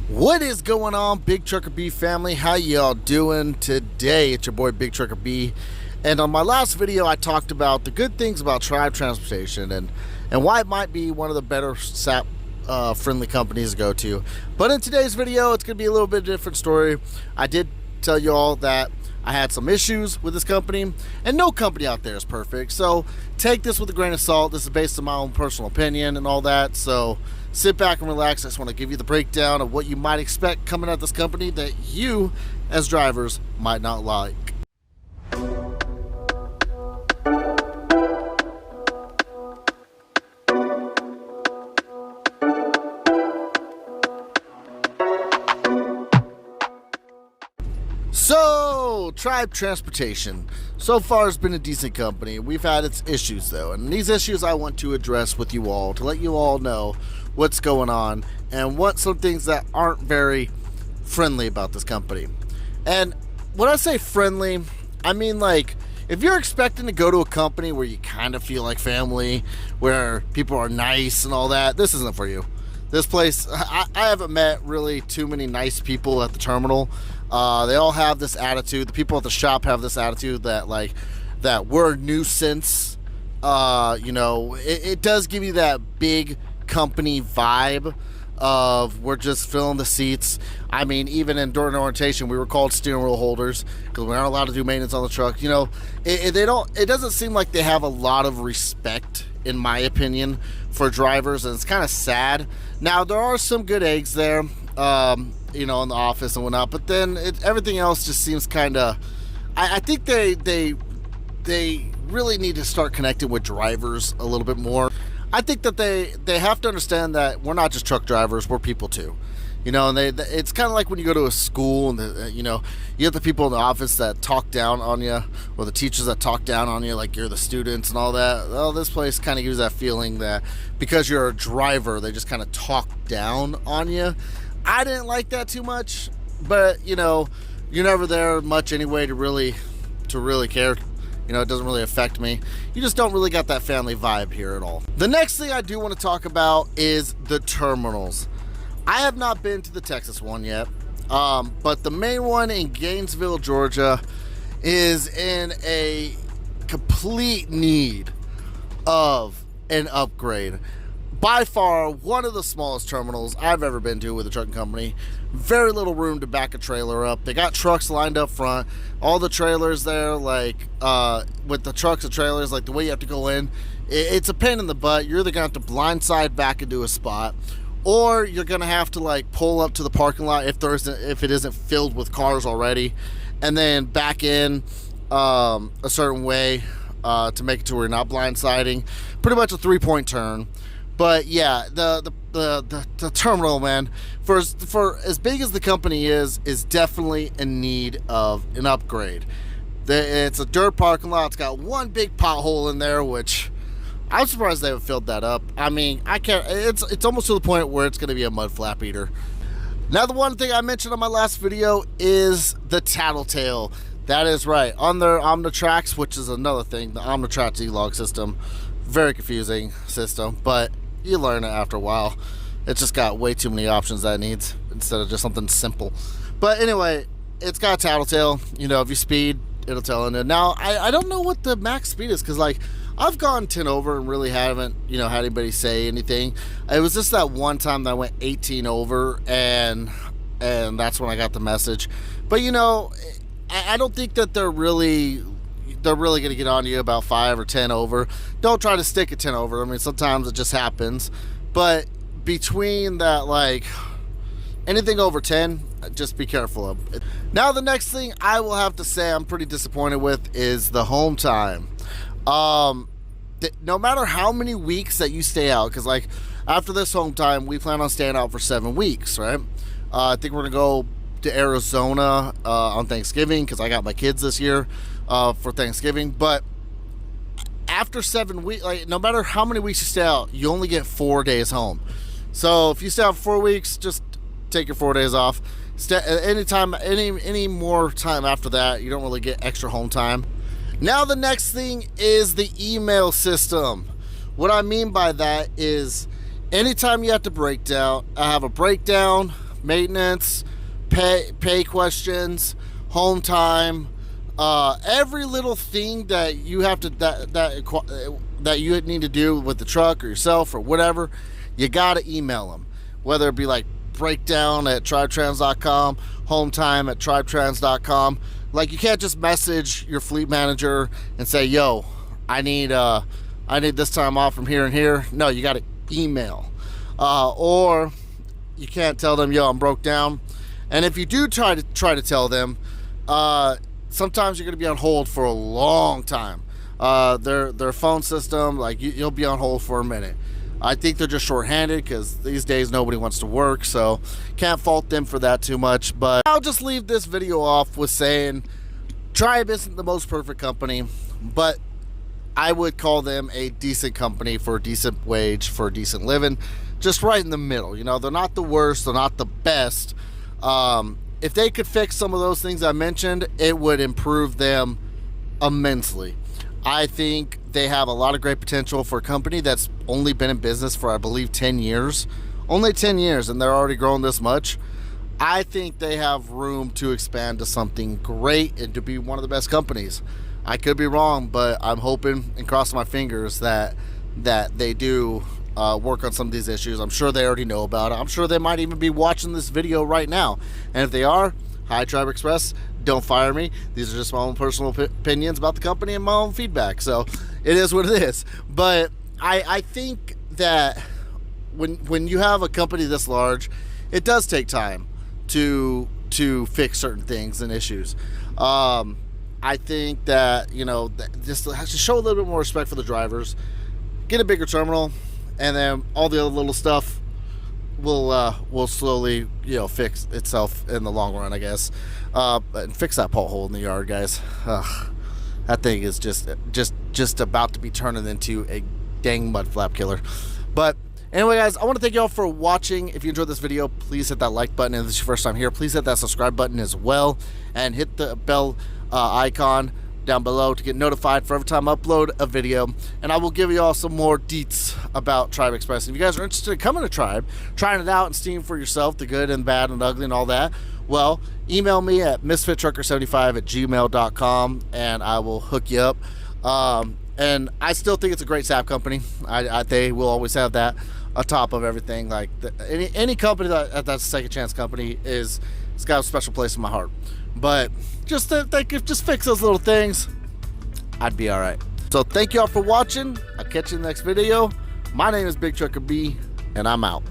What is going on, Big Trucker B family? How y'all doing today? It's your boy Big Trucker B, and on my last video I talked about the good things about Tribe Transportation and why it might be one of the better SAP friendly companies to go to. But in today's video it's going to be a little bit different story. I did tell you all that I had some issues with this company, and no company out there is perfect, so take this with a grain of salt. This is based on my own personal opinion and all that, so sit back and relax. I just want to give you the breakdown of what you might expect coming at this company that you as drivers might not like. So, Tribe Transportation so far has been a decent company. We've had its issues though, and these issues I want to address with you all to let you all know what's going on and what some things that aren't very friendly about this company. And when I say friendly, I mean like if you're expecting to go to a company where you kind of feel like family, where people are nice and all that, this isn't for you. This place, I haven't met really too many nice people at the terminal. They all have this attitude. The people at the shop have this attitude that like that we're a nuisance. You know, it does give you that big company vibe of we're just filling the seats. I mean, even during orientation, we were called steering wheel holders because we aren't allowed to do maintenance on the truck. You know, it doesn't seem like they have a lot of respect, in my opinion, for drivers, and it's kind of sad. Now there are some good eggs there, you know, in the office and whatnot, but then everything else just seems kind of. I think they really need to start connecting with drivers a little bit more. I think that they have to understand that we're not just truck drivers, we're people too. You know, and it's kind of like when you go to a school and, you know, you have the people in the office that talk down on you, or the teachers that talk down on you like you're the students and all that. Well, this place kind of gives that feeling that because you're a driver, they just kind of talk down on you. I didn't like that too much, but, you know, you're never there much anyway to really care. You know, it doesn't really affect me. You just don't really got that family vibe here at all. The next thing I do want to talk about is the terminals. I have not been to the Texas one yet, but the main one in Gainesville, Georgia is in a complete need of an upgrade. By far, one of the smallest terminals I've ever been to with a trucking company. Very little room to back a trailer up. They got trucks lined up front. All the trailers there, like with the trucks and trailers, like the way you have to go in, it's a pain in the butt. You're either gonna have to blindside back into a spot, or you're gonna have to like pull up to the parking lot if it isn't filled with cars already, and then back in a certain way to make it to where you're not blindsiding. Pretty much a 3-point turn. But yeah, the terminal, man, for as big as the company is definitely in need of an upgrade. It's a dirt parking lot. It's got one big pothole in there, which I'm surprised they haven't filled that up. I mean, I can't. It's almost to the point where it's going to be a mud flap eater. Now, the one thing I mentioned on my last video is the Tattletail. That is right, on their Omnitrax, which is another thing, the Omnitrax E-log system. Very confusing system, but you learn it after a while. It's just got way too many options that it needs instead of just something simple. But anyway, it's got a Tattletail. You know, if you speed, it'll tell in it. Now, I don't know what the max speed is, because like I've gone 10 over and really haven't, you know, had anybody say anything. It was just that one time that I went 18 over, and that's when I got the message. But you know, I don't think that they're really going to get on you about 5 or 10 over. Don't try to stick at 10 over. I mean, sometimes it just happens. But between that, like, anything over 10, just be careful of it. Now, the next thing I will have to say I'm pretty disappointed with is the home time. No matter how many weeks that you stay out, because, like, after this home time, we plan on staying out for 7 weeks, right? I think we're going to go to Arizona on Thanksgiving, because I got my kids this year. For Thanksgiving. But after 7 weeks, like no matter how many weeks you stay out, you only get 4 days home. So if you stay out 4 weeks, just take your 4 days off. Any more time after that, you don't really get extra home time. Now the next thing is the email system. What I mean by that is anytime you have to have a breakdown, maintenance, pay questions, home time, every little thing that you have to that you need to do with the truck or yourself or whatever, you gotta email them. Whether it be like breakdown at tribetrans.com, home time at tribetrans.com. Like, you can't just message your fleet manager and say, yo, I need this time off from here and here. No, you gotta email. Or you can't tell them, yo, I'm broke down. And if you do try to tell them, sometimes you're gonna be on hold for a long time. Their phone system, like, you'll be on hold for a minute. I think they're just shorthanded because these days nobody wants to work, so can't fault them for that too much. But I'll just leave this video off with saying Tribe isn't the most perfect company, but I would call them a decent company for a decent wage, for a decent living, just right in the middle. You know, they're not the worst, they're not the best. If they could fix some of those things I mentioned, it would improve them immensely. I think they have a lot of great potential for a company that's only been in business for, I believe, 10 years. Only 10 years, and they're already growing this much. I think they have room to expand to something great and to be one of the best companies. I could be wrong, but I'm hoping and crossing my fingers that they do work on some of these issues. I'm sure they already know about it. I'm sure they might even be watching this video right now. And if they are, hi, Tribe Express. Don't fire me. These are just my own personal opinions about the company and my own feedback. So it is what it is. But I think that when you have a company this large, it does take time to fix certain things and issues. I think that, you know, just has to show a little bit more respect for the drivers, get a bigger terminal, and then all the other little stuff will slowly, you know, fix itself in the long run, I guess. And fix that pothole in the yard, guys. That thing is just about to be turning into a dang mud flap killer. But anyway, guys, I want to thank you all for watching. If you enjoyed this video, please hit that like button. And if this is your first time here, please hit that subscribe button as well, and hit the bell icon down below to get notified for every time I upload a video. And I will give you all some more deets about Tribe Express. If you guys are interested in coming to Tribe, trying it out and seeing for yourself the good and bad and ugly and all that, well, email me at misfittrucker75@gmail.com and I will hook you up. And I still think it's a great SAP company. They will always have that atop of everything. Like any company that's a second chance company it's got a special place in my heart. But just if they could just fix those little things, I'd be all right. So thank you all for watching. I'll catch you in the next video. My name is Big Trucker B, and I'm out.